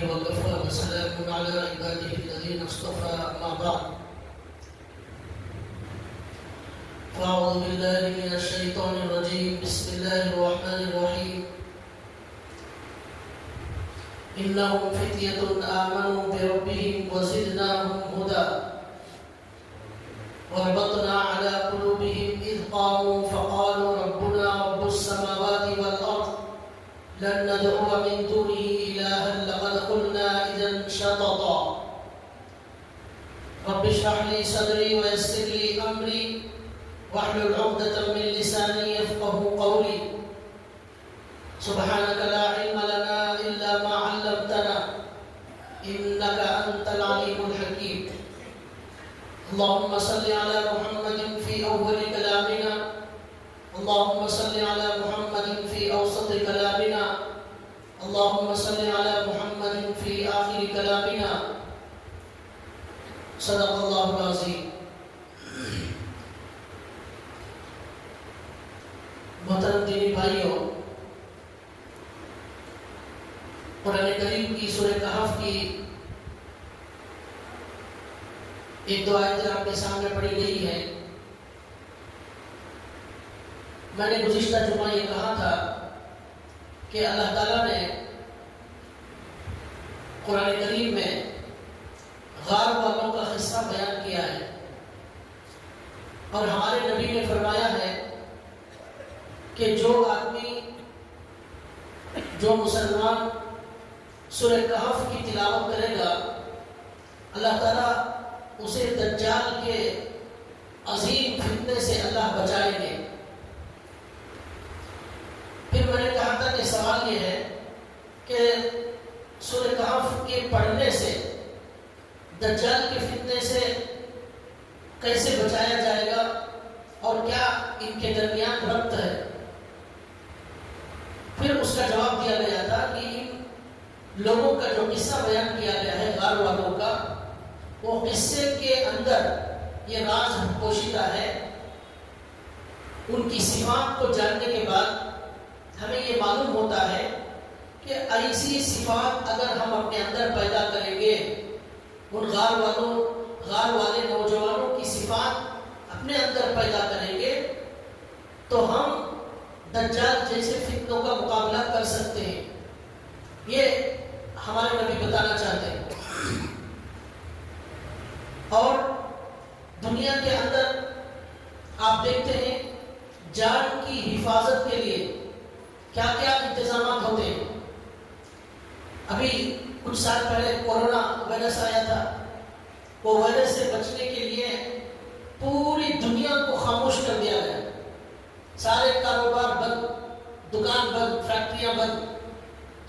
وكفى وسلام على عباده الذين اصطفى أما بعد فأعوذ بالله من الشيطان الرجيم بسم الله الرحمن الرحيم إنهم فتية آمنوا بربهم وزدناهم هدى وربطنا على قلوبهم إذ قاموا فقالوا ربنا رب السماوات والأرض لن ندعو من دونه إلها لقد قلنا إذا شططا رب اشرح لي صدري ويسر لي أمري واحلل عقدة من لساني يفقه قولي سبحانك لا علم لنا إلا ما علمتنا إنك أنت العليم الحكيم اللهم صل على محمد في أول كلامنا اللهم صل على محمد في أوسط كلامنا اللهم صل على محمد في آخر كلامنا صدق الله العظيم. محترم دینی بھائیوں، قرآن کریم کی سورہ کہف کی ایک دو آیتیں آپ کے سامنے پڑھی گئی ہے. میں نے گزشتہ جمعہ یہ کہا تھا کہ اللہ تعالیٰ نے قرآن کریم میں غار والوں کا قصہ بیان کیا ہے اور ہمارے نبی نے فرمایا ہے کہ جو آدمی جو مسلمان سورہ کہف کی تلاوت کرے گا اللہ تعالیٰ اسے دجال کے عظیم فتنے سے اللہ بچائیں گے. پھر میں نے کہا تھا کہ سوال یہ ہے کہ سورہ کہف کے پڑھنے سے دجال کے فتنے سے کیسے بچایا جائے گا اور کیا ان کے درمیان ربط ہے. پھر اس کا جواب دیا گیا تھا کہ ان لوگوں کا جو قصہ بیان کیا گیا ہے غار والوں کا، وہ قصے کے اندر یہ راز پوشیدہ ہے. ان کی صفات کو جاننے کے بعد ہمیں یہ معلوم ہوتا ہے کہ ایسی صفات اگر ہم اپنے اندر پیدا کریں گے، ان غار والے نوجوانوں کی صفات اپنے اندر پیدا کریں گے تو ہم دجال جیسے فتنوں کا مقابلہ کر سکتے ہیں. یہ ہمارے نبی بتانا چاہتے ہیں. اور دنیا کے اندر آپ دیکھتے ہیں جان کی حفاظت کے لیے کیا کیا انتظامات ہوتے ہیں. ابھی کچھ سال پہلے کورونا وائرس آیا تھا. وہ وائرس سے بچنے کے لیے پوری دنیا کو خاموش کر دیا گیا. سارے کاروبار بند، دکان بند، فیکٹریاں بند،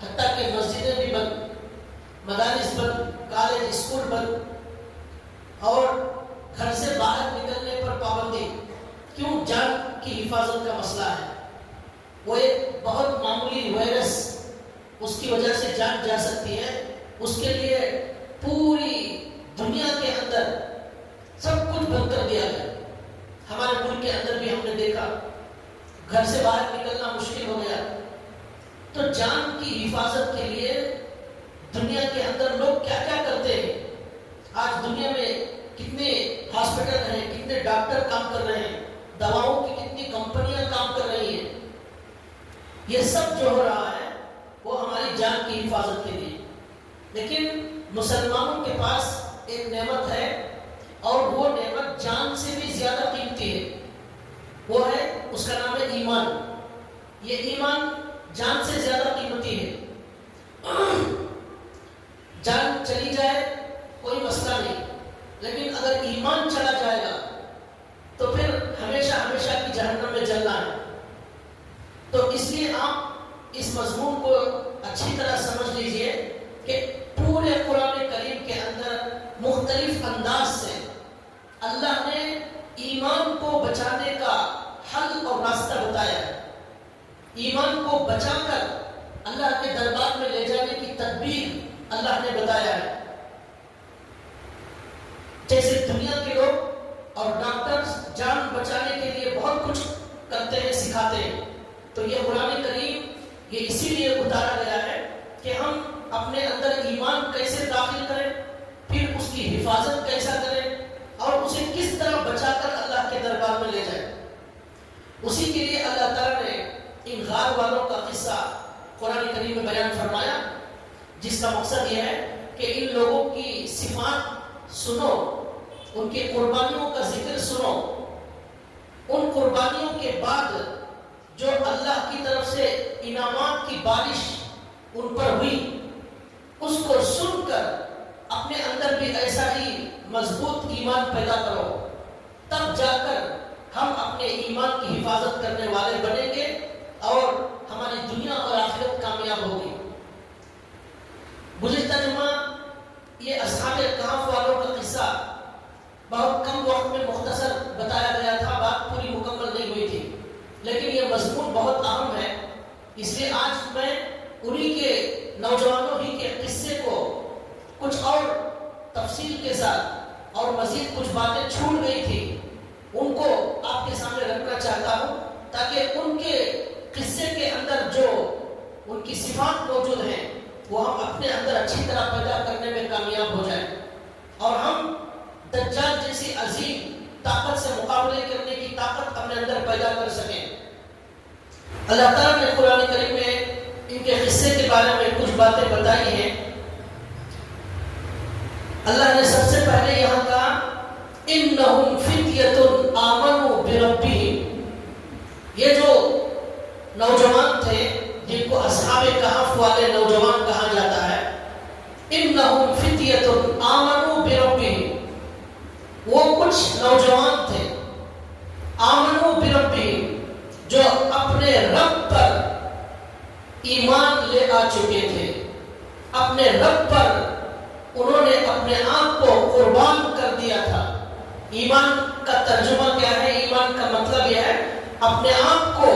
حتیٰ کہ مسجدیں بھی بند، مدارس بند، کالج اسکول بند اور گھر سے باہر نکلنے پر پابندی. کیوں؟ جان کی حفاظت کا مسئلہ ہے. وہ ایک بہت معمولی وائرس، اس کی وجہ سے جان جا سکتی ہے. اس کے لیے پوری دنیا کے اندر سب کچھ بند کر دیا گیا. ہمارے ملک کے اندر بھی ہم نے دیکھا گھر سے باہر نکلنا مشکل ہو گیا. تو جان کی حفاظت کے لیے دنیا کے اندر لوگ کیا کیا کرتے ہیں. آج دنیا میں کتنے ہاسپٹل ہیں، کتنے ڈاکٹر کام کر رہے ہیں، دواؤں کی کتنی کمپنیاں کام کر رہی ہیں. یہ سب جو ہو رہا ہے وہ ہماری جان کی حفاظت کے لیے. لیکن مسلمانوں کے پاس ایک نعمت ہے اور وہ نعمت جان سے بھی زیادہ قیمتی ہے. وہ ہے، اس کا نام ہے ایمان. یہ ایمان جان سے زیادہ قیمتی ہے. جان چلی جائے کوئی مسئلہ نہیں، لیکن اگر ایمان چلا جائے گا تو پھر ہمیشہ ہمیشہ کی جہنم میں جلنا ہے. تو اس لیے آپ اس مضمون کو اچھی طرح سمجھ لیجئے کہ پورے قرآن کریم کے اندر مختلف انداز سے اللہ نے ایمان کو بچانے کا حل اور راستہ بتایا ہے. ایمان کو بچا کر اللہ کے دربار میں لے جانے کی تدبیر اللہ نے بتایا ہے. جیسے دنیا کے لوگ اور ڈاکٹرز جان بچانے کے لیے بہت کچھ کرتے ہیں، سکھاتے ہیں، تو یہ قرآن کریم یہ اسی لیے اتارا گیا ہے کہ ہم اپنے اندر ایمان کیسے داخل کریں، پھر اس کی حفاظت کیسا کریں اور اسے کس طرح بچا کر اللہ کے دربار میں لے جائیں۔ اسی کے لیے اللہ تعالیٰ نے ان غار والوں کا قصہ قرآن کریم میں بیان فرمایا، جس کا مقصد یہ ہے کہ ان لوگوں کی صفات سنو، ان کی قربانیوں کا ذکر سنو، ان قربانیوں کے بعد جو اللہ کی طرف سے انعامات کی بارش ان پر ہوئی، اس کو سن کر اپنے اندر بھی ایسا ہی مضبوط ایمان پیدا کرو، تب جا کر ہم اپنے ایمان کی حفاظت کرنے والے بنیں گے اور ہماری دنیا اور آخرت کامیاب ہوگی۔ گزشتہ جمعہ یہ اصحاب کہف والوں کا قصہ بہت کم وقت میں مختصر بتایا گیا تھا، بات پوری مکمل نہیں ہوئی تھی، لیکن یہ مضمون بہت اہم ہے، اس لیے آج میں انہی کے نوجوانوں ہی کے قصے کو کچھ اور تفصیل کے ساتھ اور مزید کچھ باتیں چھوٹ گئی تھی ان کو آپ کے سامنے رکھنا چاہتا ہوں، تاکہ ان کے قصے کے اندر جو ان کی صفات موجود ہیں وہ ہم اپنے اندر اچھی طرح پیدا کرنے میں کامیاب ہو جائیں اور ہم دجال جیسی عظیم طاقت سے مقابلے کرنے کی طاقت اپنے اندر پیدا کر سکیں۔ اللہ تعالیٰ نے قرآن کریم میں ان کے قصے کے بارے میں کچھ باتیں بتائی ہیں۔ اللہ نے سب سے پہلے یہاں کہا انہم فتیۃ آمنوا بربہم، یہ جو نوجوان تھے جن کو اصحاب کہف والے نوجوان کہا جاتا ہے، انہم فتیۃ آمنوا بربہم، وہ کچھ نوجوان تھے آمنوا بربہم جو اپنے رب پر ایمان لے آ چکے تھے، اپنے رب پر انہوں نے اپنے آپ کو قربان کر دیا تھا۔ ایمان کا ترجمہ کیا ہے؟ ایمان کا مطلب یہ ہے اپنے آپ کو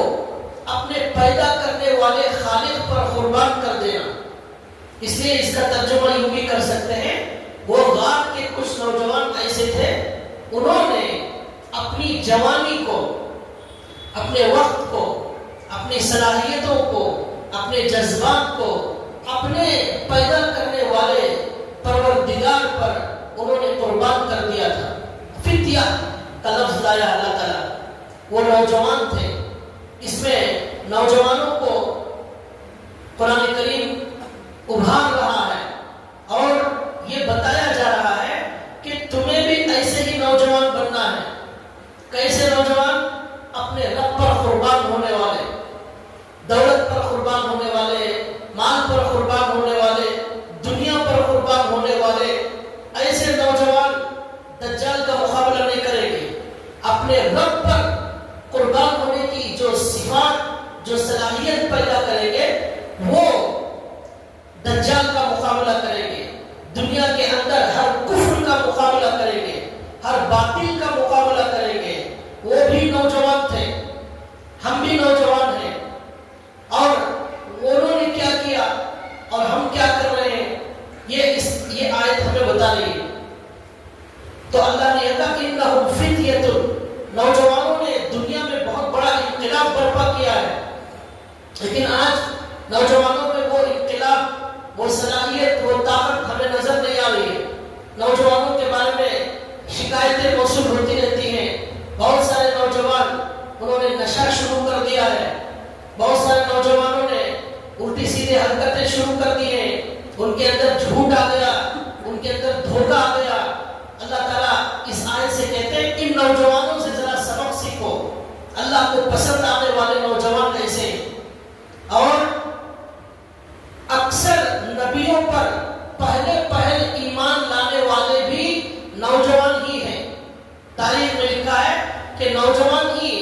اپنے پیدا کرنے والے خالق پر قربان کر دینا۔ اس لیے اس کا ترجمہ یوں بھی کر سکتے ہیں، وہ غار کے کچھ نوجوان ایسے تھے، انہوں نے اپنی جوانی کو، اپنے وقت کو، اپنی صلاحیتوں کو، اپنے جذبات کو اپنے پیدا کرنے والے پروردگار پر انہوں نے قربان کر دیا تھا۔ فتیہ کا لفظ لایا اللہ تعالیٰ، وہ نوجوان تھے۔ اس میں نوجوانوں کو قرآن کریم ابھار رہا ہے اور یہ بتایا جا رہا ہے کہ تمہیں بھی ایسے ہی نوجوان بننا ہے۔ کیسے نوجوان؟ اپنے رب پر قربان ہونے والے، دولت پر قربان ہونے والے، مال پر قربان ہونے والے، دنیا پر قربان ہونے والے، ایسے نوجوان دجال کا مقابلہ نہیں کریں گے۔ اپنے رب پر قربان ہونے کی جو صفات، جو صلاحیت پیدا کریں گے، وہ دجال کا مقابلہ کریں گے، دنیا کے اندر ہر کفر کا مقابلہ کریں گے، ہر باطل کا مقابلہ کریں گے۔ وہ بھی نوجوان تھے، ہم بھی نوجوان ہیں، اور انہوں نے کیا کیا اور ہم کیا کر رہے ہیں، یہ آیت ہمیں بتا رہی ہے۔ تو اللہ نے کہا کہ انہم فتیۃ، نوجوانوں نے دنیا میں بہت بڑا انقلاب برپا کیا ہے، لیکن آج نوجوانوں میں وہ انقلاب، وہ صلاحیت، وہ طاقت ہمیں نظر نہیں آ رہی ہے۔ نوجوانوں کے بارے میں شکایتیں موصول ہوتی رہتی ہیں، بہت سارے نوجوان انہوں نے نشہ شروع کر دیا ہے، بہت سارے نوجوانوں نے الٹی سیدھے حرکتیں شروع کر دی ہیں، ان کے اندر جھوٹ آ گیا، ان کے اندر دھوکہ آ گیا۔ اللہ تعالیٰ اس آیت سے کہتے ہیں ان نوجوانوں سے ذرا سبق سیکھو، اللہ کو پسند آنے والے نوجوان ایسے۔ اور اکثر نبیوں پر پہل ایمان لانے والے بھی نوجوان ہی ہیں۔ تاریخ میں لکھا ہے کہ نوجوان ہی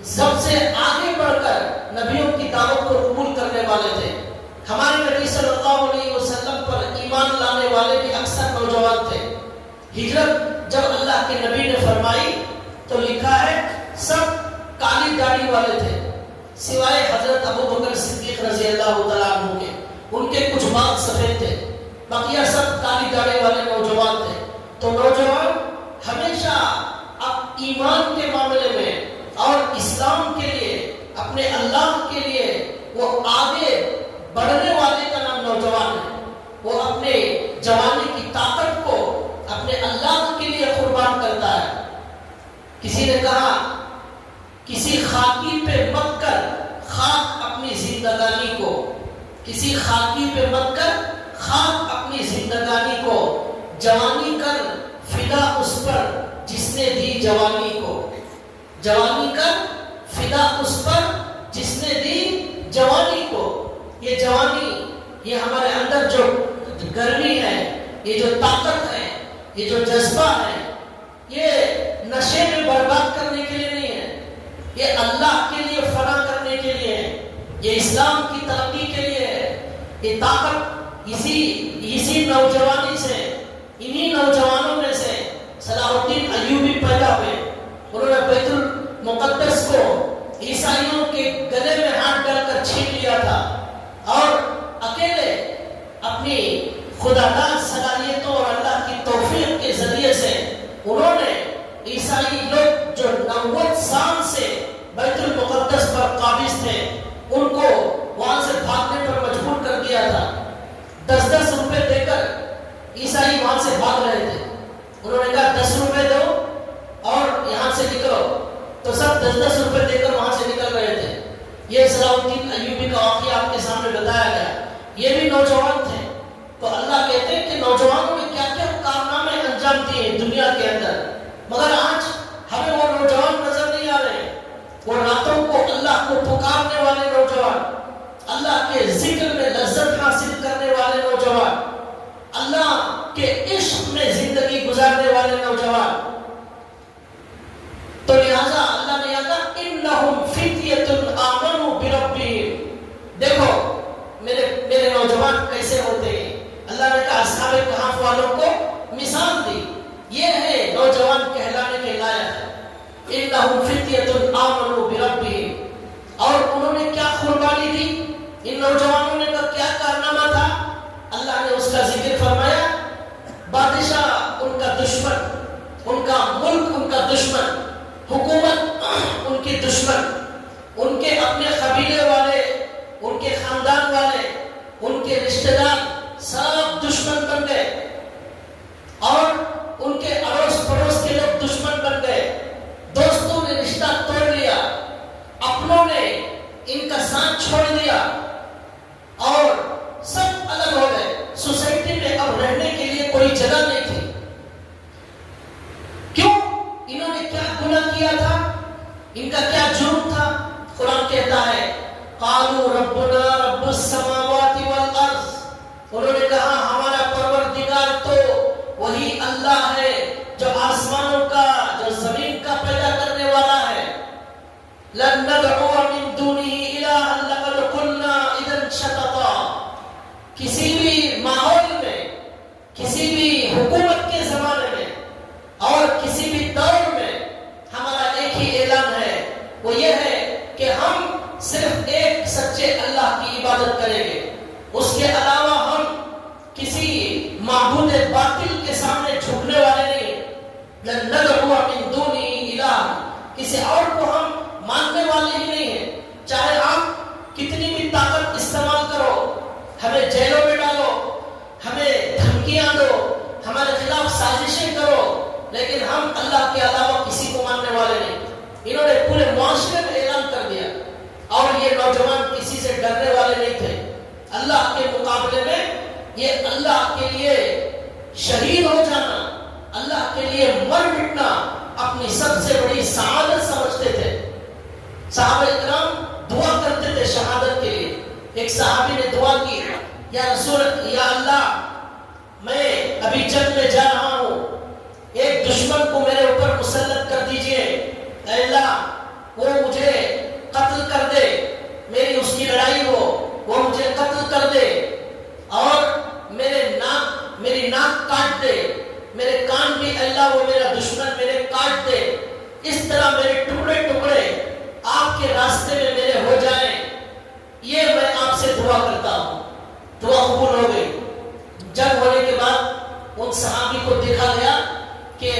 سب سے آگے بڑھ کر نبیوں کی دعوت کو قبول کرنے والے تھے۔ ہمارے نبی صلی اللہ علیہ وسلم پر ایمان لانے والے بھی اکثر نوجوان تھے۔ ہجرت جب اللہ کے نبی نے فرمائی تو لکھا ہے سب کالی داڑھی والے تھے، سوائے حضرت ابو بکر صدیق رضی اللہ تعالیٰ عنہ کے، ان کے کچھ بال سفید تھے، بقیہ سب کالی داڑھی والے نوجوان تھے۔ تو نوجوان ہمیشہ اب ایمان کے معاملے میں اور اسلام کے لیے، اپنے اللہ کے لیے وہ آگے بڑھنے والے کا کہا کسی خاکی پہ مت کر خاک اپنی زندگانی کو، کسی خاکی پہ مت کر خاک اپنی زندگانی کو، جوانی کر فدا اس پر جس نے دی جوانی کو، جوانی کر فدا اس پر جس نے دی جوانی کو۔ یہ جوانی، یہ ہمارے اندر جو گرمی ہے، یہ جو طاقت ہے، یہ جو جذبہ ہے، یہ نشے میں برباد کرنے کے لیے نہیں ہے، یہ اللہ کے لیے فنا کرنے کے لیے ہے، یہ اسلام کی ترقی کے لیے ہے۔ یہ طاقت اسی نوجوانی سے، انہی نوجوانوں میں سے صلاح الدین ایوبی پیدا ہوئے۔ انہوں نے بیت المقدس کو عیسائیوں کے گلے میں ہاتھ ڈال کر چھین لیا تھا، اور اکیلے اپنی خداداد صلاحیتوں اور اللہ کی توفیق کے ذریعے سے انہوں نے عیسائی لوگ جو 90 سال سے بیت المقدس پر قابض تھے ان کو وہاں سے بھاگنے پر مجبور کر دیا تھا۔ 10-10 روپے دے کر عیسائی وہاں سے بھاگ رہے تھے۔ انہوں نے کہا 10 روپے دو اور یہاں سے نکلو، تو سب 10-10 روپے دے کر وہاں سے نکل رہے تھے۔ یہ صلاح الدین ایوبی کا واقعہ آپ کے سامنے بتایا گیا۔ یہ بھی نوجوان تھے، تو اللہ کہتے ہیں کہ نوجوانوں نے کیا کیا کارنامے انجام دیے دنیا کے اندر، مگر آج ہمیں وہ نوجوان نظر نہیں آ رہے۔ وہ راتوں کو اللہ کو پکارنے والے نوجوان، اللہ کے ذکر میں لذت حاصل کرنے والے نوجوان، اللہ کے عشق میں زندگی گزارنے والے نوجوان۔ تو لہذا اللہ نے کہا انہم فتیۃ آمنوا بربہم۔ دیکھو میرے نوجوان کیسے ہوتے ہیں۔ اللہ نے کہا اصحاب کہف والوں کو مثال دی، یہ ہے نوجوان کہلانے کے لائق۔ انہم فتیۃ آمنوا بربہم، اور انہوں نے کیا قربانی دی، ان نوجوانوں نے کیا کارنامہ تھا، اللہ نے اس کا ذکر فرمایا۔ بادشاہ ان کا دشمن، ان کا ملک ان کا دشمن، حکومت ان کی دشمن، ان کے اپنے قبیلے والے، ان کے خاندان والے، ان کے رشتہ دار سب دشمن بن گئے، اور ان کے اڑوس پڑوس کے لوگ دشمن بن گئے۔ دوستوں نے رشتہ توڑ لیا، اپنوں نے ان کا ساتھ چھوڑ دیا، اور سب الگ ہو گئے۔ سوسائٹی میں اب رہنے کے لیے کوئی جگہ نہیں تھی۔ کیوں؟ انہوں نے کیا گناہ کیا تھا، ان کا کیا جرم تھا؟ قرآن کہتا ہے قالوا ربنا رب السماوات والارض، انہوں نے کہا ہمارا پروردگار تو وہی اللہ ہے جو آسمانوں کا، جو زمین کا پیدا کرنے والا ہے۔ لن ندعو من دونه الها لقد قلنا اذا شططا۔ کسی بھی ماحول میں، کسی بھی حکومت کے زمانے میں اور کسی بھی دور میں ہمارا ایک ہی اعلان ہے، وہ یہ ہے کہ ہم صرف ایک سچے اللہ کی عبادت کریں گے، اس کے علاوہ ہم کسی معبود باطل کے سامنے جھکنے والے نہیں۔ لن ندعو من دونه الها، کسی اور کو ہم ماننے والے ہی نہیں ہیں۔ چاہے آپ کتنی بھی طاقت استعمال کرو، ہمیں جیلوں میں ڈالو، ہمیں دھمکیاں دو، ہمارے خلاف سازشیں کرو، لیکن ہم اللہ کے علاوہ کسی کو ماننے والے نہیں۔ انہوں نے پورے معاشرے میں اعلان کر دیا، اور یہ نوجوان کسی سے ڈرنے والے نہیں تھے۔ اللہ کے مقابلے میں یہ اللہ کے لیے شہید ہو جانا، اللہ کے لیے مر مٹنا اپنی سب سے بڑی سعادت سمجھتے تھے۔ صحابہ اکرام دعا کرتے تھے شہادت کے لیے۔ ایک صحابی نے دعا کی، یا رسول، یا اللہ، میں ابھی جنگ میں جا رہا ہوں، ایک دشمن کو میرے اوپر مسلط کر دیجئے، اے اللہ وہ مجھے قتل کر دے، میری اس کی لڑائی ہو، وہ مجھے قتل کر دے، اور میری ناک کاٹ دے، میرے کان بھی اللہ وہ میرا دشمن میرے کاٹ دے، اس طرح میرے ٹکڑے ٹکڑے آپ کے راستے میں میرے ہو جائیں، یہ میں آپ سے دعا کرتا ہوں۔ دعا قبول ہو گئی۔ جنگ ہونے کے بعد ان صحابی کو دیکھا گیا کہ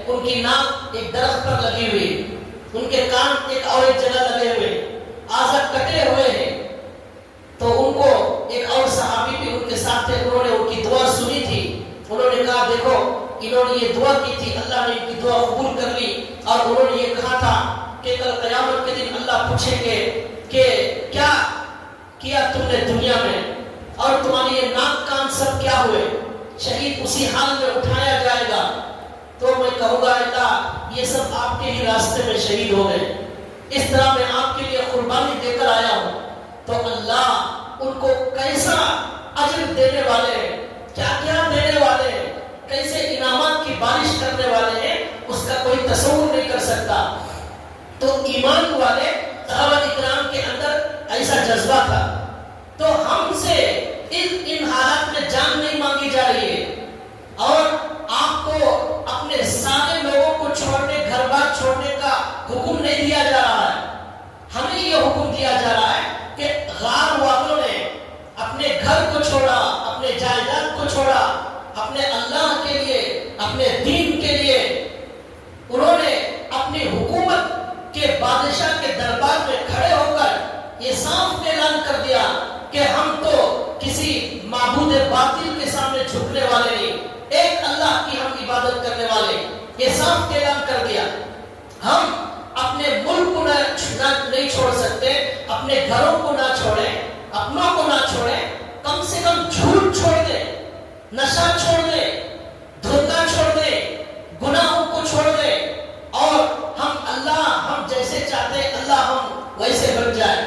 ان کی ناک ایک درخت پر لگی ہوئی، ان کے کان ایک اور ایک جگہ لگے ہوئے، اعضاء کٹے ہوئے ہیں۔ تو ان کو ایک اور صحابی بھی ان کے ساتھ تھے، انہوں نے ان کی دعا سنی تھی۔ انہوں نے کہا دیکھو انہوں نے یہ دعا کی تھی، اللہ نے ان کی دعا قبول کر لی، اور انہوں نے یہ کہا تھا کہ کل قیامت کے دن اللہ پوچھیں گے کہ کیا کیا تم نے دنیا میں، اور تمہاری یہ ناک کان سب کیا ہوئے؟ شہید اسی حال میں اٹھایا جائے گا، تو میں کہوں گا اللہ یہ سب آپ کے ہی راستے میں شہید ہو گئے، اس طرح میں آپ کے لیے قربانی دے کر آیا ہوں۔ تو اللہ ان کو کیسا اجر دینے والے ہیں، کیا کیا دینے والے ہیں، کیسے انعامات کی بارش کرنے والے ہیں، اس کا کوئی تصور نہیں کر سکتا۔ تو ایمان والے صحابہ اکرام کے اندر ایسا جذبہ تھا۔ تو ہم سے ان حالات میں جان نہیں مانگی جا رہی ہے، اور آپ کو اپنے سارے لوگوں کو چھوڑنے، گھر بار چھوڑنے کا حکم نہیں دیا جا رہا ہے۔ ہمیں یہ حکم دیا جا رہا ہے کہ غار والوں نے اپنے گھر کو چھوڑا، اپنے جائیداد کو چھوڑا، اپنے اللہ کے لیے، اپنے دین کے لیے انہوں نے اپنی حکومت کے بادشاہ کے دربار میں کھڑے ہو کر یہ صاف اعلان کر دیا کہ ہم تو کسی معبود باطل کے سامنے جھکنے والے نہیں، ایک اللہ کی ہم عبادت کرنے والے، یہ صاف اعلان کر دیا۔ ہم اپنے ملک کو نہیں چھوڑ سکتے، اپنے گھروں کو نہ چھوڑیں، اپنوں کو نہ چھوڑیں، کم سے کم جھوٹ چھوڑ دیں، نشہ چھوڑ دیں، دھوکہ چھوڑ دیں، گناہوں کو چھوڑ دیں، اور ہم جیسے چاہتے ہیں اللہ ہم ویسے بن جائیں،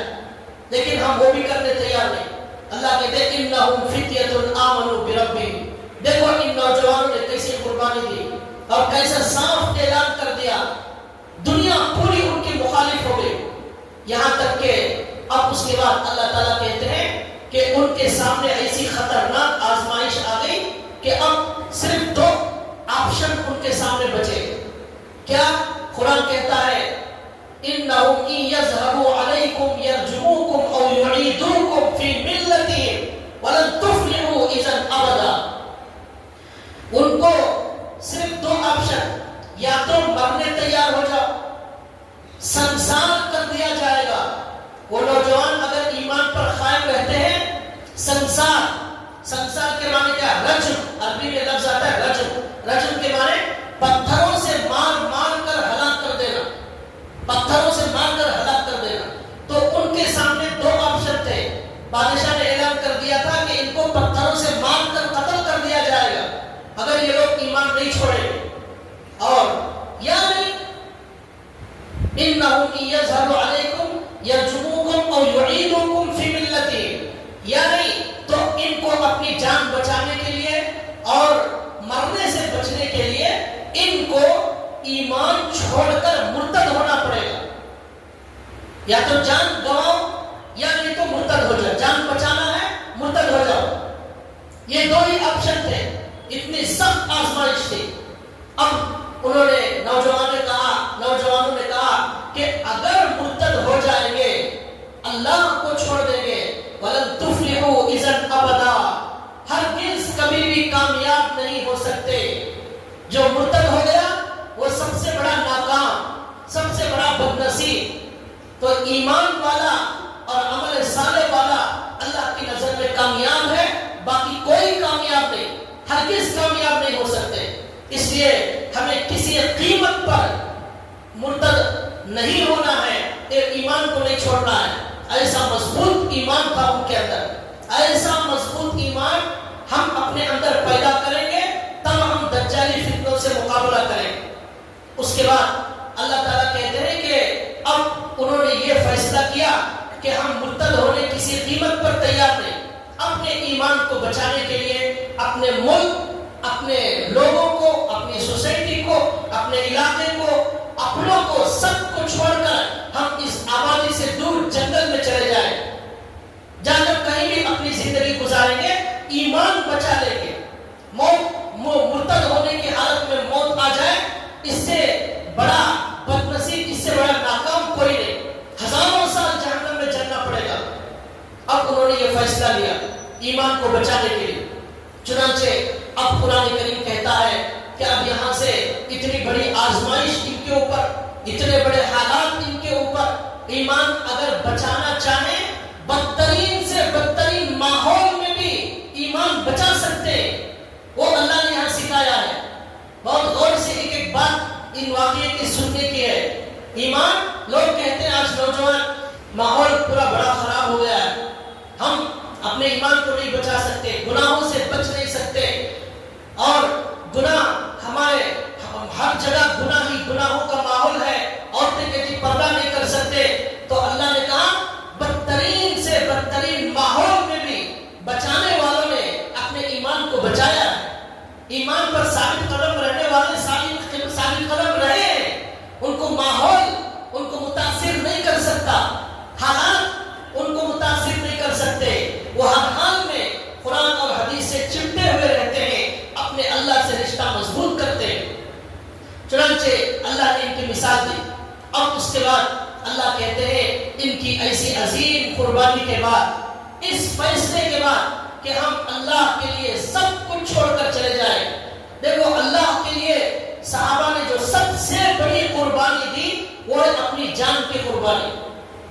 لیکن ہم وہ بھی کرنے تیار نہیں۔ اللہ کہتے ہیں انہم فتیۃ آمنوا بربہم، دیکھو ان نوجوانوں نے کیسی قربانی دی اور کیسا صاف اعلان کر دیا، دنیا پوری ان کی مخالف ہو گئی، یہاں تک کہ اب اس کے بعد اللہ تعالیٰ کہتے ہیں کہ ان کے سامنے ایسی خطرناک آزمائش آ گئی کہ اب صرف دو آپشن ان کے سامنے بچے۔ کیا؟ قرآن کہتا ہے انہم ان یظہروا علیکم یرجموکم او یعیدوکم فی ملتہم ولن تفلحوا اذا ابدا۔ ان کو صرف دو آپشن، یا تو مرنے تیار ہو جاؤ، سنسار کر دیا جائے گا۔ وہ نوجوان اگر ایمان پر قائم رہتے ہیں، سنسار کے معنی کیا؟ رجم، عربی میں لفظ آتا ہے رجم، رجم کے معنی پتھروں سے مار مار کر ہلاک کر دینا، پتھروں سے مار کر ہلاک کر دینا۔ تو ان کے سامنے دو آپشن تھے، بادشاہ نے اعلان کر دیا تھا کہ ان کو پتھروں سے مار کر قتل کر دیا جائے گا اگر یہ لوگ ایمان نہیں چھوڑیں، اور یا نہیں انہم ان یظہروا علیکم یرجموکم او یعیدوکم فی ملتہم، یا نہیں تو ان کو اپنی جان بچانے کے لیے اور مرنے سے بچنے کے لیے ان کو ایمان چھوڑ کر مرتد ہونا پڑے گا، یا تو جان گواؤ یا نہیں تو مرتد ہو جاؤ، جان بچانا ہے مرتد ہو جاؤ۔ یہ دو ہی آپشن تھے، اتنی سخت آزمائش تھی۔ اب انہوں نے نوجوانوں نے کہا کہ اگر مرتد ہو جائیں گے، اللہ کو چھوڑ دیں گے، وَلَن تُفْلِحُوا إِذًا أَبَدًا، ہرگز کبھی بھی کامیاب نہیں ہو سکتے۔ جو مرتد ہو گیا وہ سب سے بڑا ناکام، سب سے بڑا بدنصیب۔ تو ایمان والا اور عمل صالح والا اللہ کی نظر میں کامیاب ہے، باقی کوئی کامیاب نہیں، ہرگز کامیاب نہیں ہو سکتے۔ اس لیے ہمیں کسی قیمت پر مرتد نہیں ہونا ہے، ایک ایمان کو نہیں چھوڑنا ہے۔ ایسا مضبوط ایمان تھا ان کے اندر، ایسا مضبوط ایمان ہم اپنے اندر پیدا کریں گے تب ہم دجالی فتنوں سے مقابلہ کریں گے۔ اس کے بعد اللہ تعالیٰ کہتے ہیں کہ اب انہوں نے یہ فیصلہ کیا کہ ہم مرتد ہونے کسی قیمت پر تیار نہیں، اپنے ایمان کو بچانے کے لیے اپنے ملک، اپنے لوگوں کو، اپنی سوسائٹی کو، اپنے علاقے کو، اپنوں کو، سب کو چھوڑ کر ہم اس آبادی سے دور جنگل میں چلے جائیں، جہاں جب کہیں بھی اپنی زندگی گزاریں گے ایمان بچا لیں گے۔ مرتد ہونے کی حالت میں موت آ جائے، اس سے بڑا بدنصیب، اس سے بڑا ناکام کوئی نہیں، ہزاروں سال جہنم میں جلنا پڑے گا۔ اب انہوں نے یہ فیصلہ لیا ایمان کو بچانے کے لیے۔ چنانچہ اب قرآن کریم کہتا ہے کہ اب یہاں سے اتنی بڑی آزمائش ان کے اوپر، اتنے بڑے حالات ان کے اوپر، ایمان اگر بچانا چاہیں بدترین سے بدترین ماحول میں بھی ایمان بچا سکتے، وہ اللہ نے یہاں سکھایا ہے۔ بہت غور سے ایک ایک بات ان واقعے کی سننے کی ہے. ایمان لوگ کہتے ہیں آج نوجوان ماحول پورا بڑا خراب ہو گیا ہے, ہم اپنے ایمان کو نہیں بچا سکتے, گناہوں سے بچ نہیں سکتے, اور گناہ ہمارے ہر جگہ گناہ ہی گناہوں کا ماحول ہے. عورتیں کہتی پردہ نہیں کر سکتے, تو اللہ نے کہا بدترین سے بدترین ماحول میں بھی بچانے والوں نے اپنے ایمان کو بچایا ہے. ایمان پر ثابت قدم رہنے والے ثابت قدم رہے ہیں, ان کو ماحول ان کو متاثر نہیں کر سکتا, حالات ان کو متاثر نہیں کر سکتے, وہ ہر حال میں قرآن اور حدیث سے چمٹے ہوئے رہتے ہیں, اپنے اللہ سے رشتہ مضبوط کرتے ہیں. چنانچہ اللہ نے ان کی مثال دی, اور اس کے بعد اللہ کہتے ہیں ان کی ایسی عظیم قربانی کے بعد, اس فیصلے کے بعد کہ ہم اللہ کے لیے سب کچھ چھوڑ کر چلے جائیں. دیکھو اللہ کے لیے صحابہ نے جو سب سے بڑی قربانی دی وہ ہے اپنی جان کی قربانی.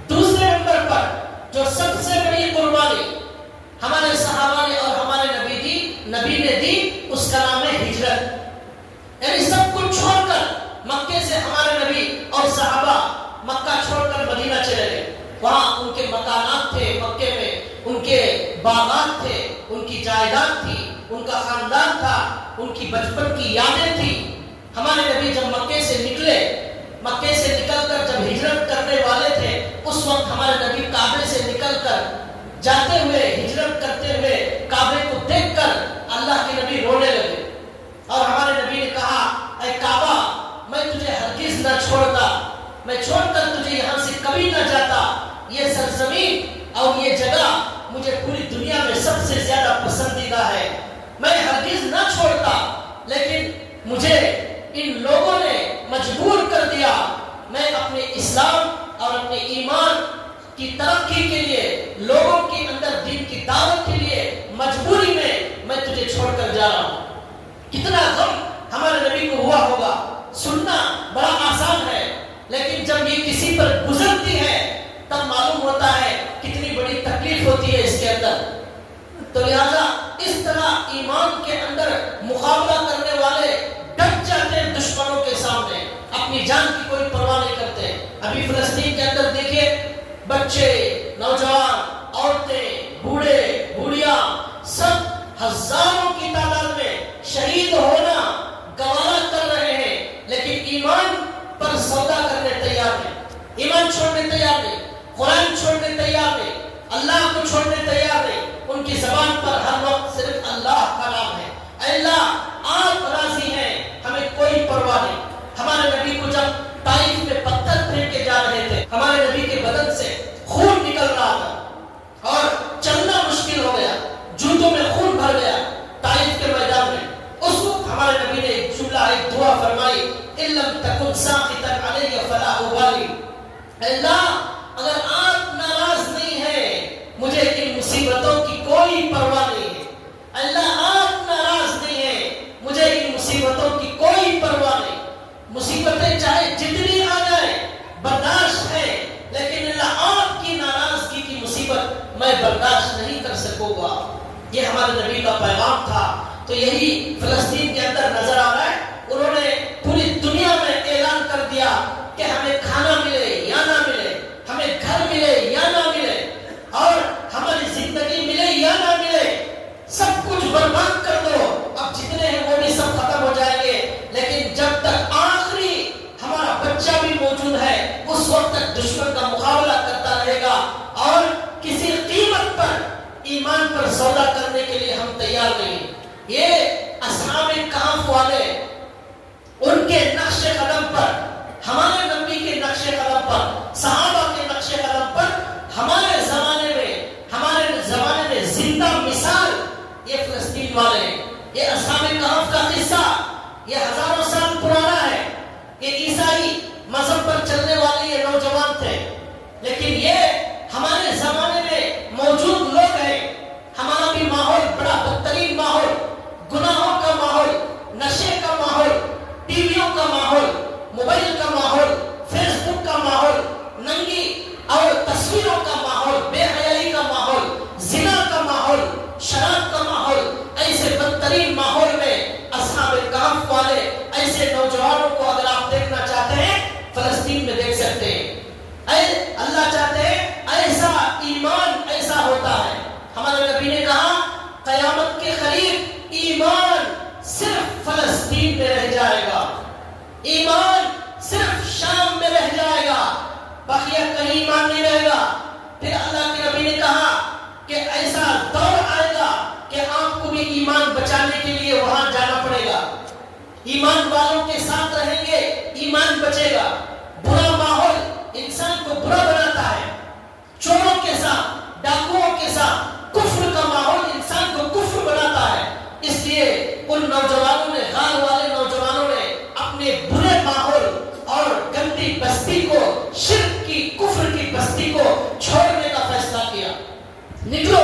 دوسرے نمبر پر جو سب سے بڑی قربانی ہمارے صحابہ نے اور ہمارے نبی نے دی, اس کا نام ہے ہجرت. یعنی سب کچھ چھوڑ کر مکے سے ہمارے نبی اور صحابہ مکہ چھوڑ کر مدینہ چلے گئے. وہاں ان کے مکانات تھے, مکے میں ان کے باغات تھے, ان کی جائیداد تھی, ان کا خاندان تھا, ان کی بچپن کی یادیں تھی. ہمارے نبی جب مکے سے نکلے, مکے سے نکل کر جب ہجرت کرنے والے تھے, اس وقت ہمارے نبی کعبے سے نکل کر جاتے ہوئے, ہجرت کرتے ہوئے کعبے کو دیکھ کر اللہ کے نبی رونے لگے, اور ہمارے نبی نے کہا اے کعبہ میں تجھے ہرگز نہ چھوڑتا, میں چھوڑ کر تجھے یہاں سے کبھی نہ جاتا. یہ سرزمین اور یہ جگہ مجھے پوری دنیا میں سب سے زیادہ پسندیدہ ہے, میں ہرگز نہ چھوڑتا, لیکن مجھے ان لوگوں نے مجبور کر دیا. میں اپنے اسلام اور اپنے ایمان کی ترقی کے لیے, لوگوں کے اندر دین کی دعوت کے لیے مجبوری میں تجھے چھوڑ کر جا رہا ہوں. کتنا غم ہمارے نبی کو ہوا ہوگا. سننا بڑا آسان ہے, لیکن جب یہ کسی پر گزرتی ہے تب معلوم ہوتا ہے کتنی بڑی تکلیف ہوتی ہے اس کے اندر. تو لہذا اس طرح ایمان کے اندر مقابلہ کرنے والے ڈٹ جاتے ہیں دشمنوں کے سامنے, اپنی جان کی کوئی پرواہ نہیں کرتے. ابھی فلسطین کے اندر دیکھیے, بچے, نوجوان, عورتیں, بوڑھے, بوڑھیاں, سب ہزاروں کی تعداد میں شہید ہونا گوارا کر رہے ہیں, لیکن ایمان پر سودا کرنے تیار نہیں, ایمان چھوڑنے تیار نہیں, قرآن چھوڑنے تیار نہیں, اللہ کو چھوڑنے تیار نہیں. ان کی زبان پر ہر وقت صرف اللہ کا نام ہے. اے اللہ آپ راضی ہیں, ہمیں کوئی پرواہ نہیں. ہمارے نبی کو جب طائف میں پتھر پھینک کے جا رہے تھے, ہمارے نبی کے بدن سے خون نکل رہا تھا اور چلنا مشکل ہو گیا, جوتوں میں خون بھر گیا طائف کے میدان میں. اس وقت ہمارے نبی نے ایک جملہ, ایک دعا فرمائی, ان لم تکن ساخطا علی فلا ابالی. اللہ اگر آپ ناراض نہیں ہیں مجھے ان مصیبتوں کی کوئی پرواہ نہیں ہے. اللہ آپ ناراض نہیں ہیں مجھے ان مصیبتوں کی کوئی پرواہ نہیں. مصیبتیں چاہے جتنی آ جائیں برداشت ہے, لیکن اللہ آپ کی ناراضگی کی مصیبت میں برداشت نہیں کر سکوں گا. یہ ہمارے نبی کا پیغام تھا. تو یہی فلسطین کے اندر نظر آ رہا ہے. انہوں نے پوری دنیا میں اعلان کر دیا کہ ہمیں کھانا ملے یا نہ ملے, ہمیں گھر ملے یا نہ ملے, اور ہماری زندگی ملے یا نہ ملے, سب کچھ برباد کر دو. اب جتنے ہیں وہ بھی سب ختم ہو جائیں گے, لیکن جب تک آخری ہمارا بچہ بھی موجود ہے اس وقت تک دشمن کا مقابلہ کرتا رہے گا, اور کسی قیمت پر ایمان پر سودا کرنے کے لیے ہم تیار نہیں. یہ اصحاب کہف والے, ان کے نقش قدم پر, ہمارے نبی کے نقش قدم پر, صحابہ کے نقش قدم پر, ہمارے زمانے میں زندہ مثال یہ فلسطین والے ہیں. یہ اصحاب کہف کا قصہ یہ ہزاروں سال پرانا ہے. یہ عیسائی مذہب پر چلنے والے یہ نوجوان تھے, لیکن یہ ہمارے زمانے میں موجود لوگ ہیں. ہمارا بھی ماحول بڑا بدترین ماحول, گناہوں کا ماحول, نشے کا ماحول, ٹی ویوں کا ماحول, موبائل کا ماحول, فیس بک کا ماحول, ننگی اور تصویروں کا ماحول, بے حیائی کا ماحول, زنا کا ماحول, شراب کا ماحول. ایسے بدترین ماحول میں اصحاب کہف والے ایسے نوجوانوں کو اگر آپ میں رہ جائے گا، ایمان صرف شام میں رہ جائے گا، بقیہ کہیں ایمان نہیں رہے گا۔ پھر اللہ کے نبی نے کہا کہ ایسا دور آئے گا کہ آپ کو بھی ایمان بچانے کے لیے وہاں جانا پڑے گا، ایمان والوں کے ساتھ رہیں گے، ایمان بچے گا۔ برا ماحول انسان کو برا بناتا ہے، چوروں کے ساتھ، ڈاکوؤں کے ساتھ، کفر کا ماحول انسان کو کفر بناتا ہے۔ اس لیے ان نوجوانوں نے، غار والے نوجوانوں نے اپنے برے ماحول اور گندی بستی کو، شرک کی، کفر کی بستی کو چھوڑنے کا فیصلہ کیا۔ نکلو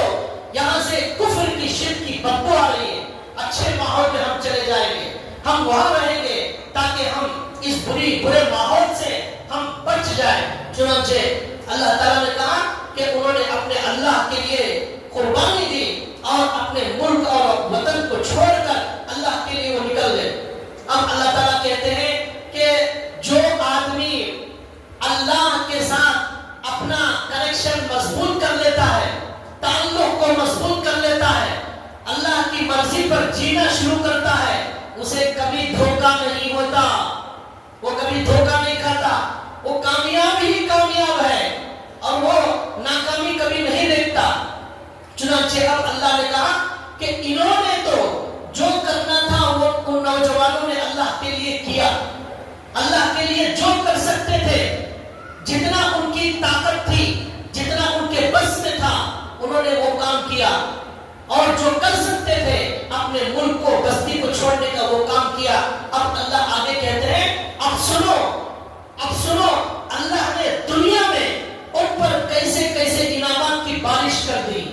یہاں سے، کفر کی، شرک کی بدبو آ رہی ہے، اچھے ماحول میں ہم چلے جائیں گے، ہم وہاں رہیں گے تاکہ ہم اس برے ماحول سے ہم بچ جائیں۔ چنانچہ اللہ تعالیٰ نے کہا کہ انہوں نے اپنے اللہ کے لیے قربانی دی اور اپنے ملک اور وطن کو چھوڑ کر اللہ کے لیے وہ نکل گئے۔ اب اللہ تعالیٰ کہتے ہیں کہ جو آدمی اللہ کے ساتھ اپنا کنیکشن مضبوط کر لیتا ہے، تعلق کو مضبوط کر لیتا ہے، اللہ کی مرضی پر جینا شروع کرتا ہے، اسے کبھی دھوکہ نہیں ہوتا، وہ کبھی دھوکہ نہیں کھاتا، وہ کامیاب ہی کامیاب ہے اور وہ ناکامی کبھی نہیں دیکھتا۔ چنانچہ اب اللہ نے کہا کہ انہوں نے تو جو کرنا تھا وہ ان نوجوانوں نے اللہ کے لیے کیا، اللہ کے لیے جو کر سکتے تھے، جتنا ان کی طاقت تھی، جتنا ان کے بس میں تھا، انہوں نے وہ کام کیا، اور جو کر سکتے تھے اپنے ملک کو، بستی کو چھوڑنے کا وہ کام کیا۔ اب اللہ آگے کہتے ہیں اب سنو، اب سنو، اللہ نے دنیا میں ان پر کیسے کیسے انعامات کی بارش کر دی۔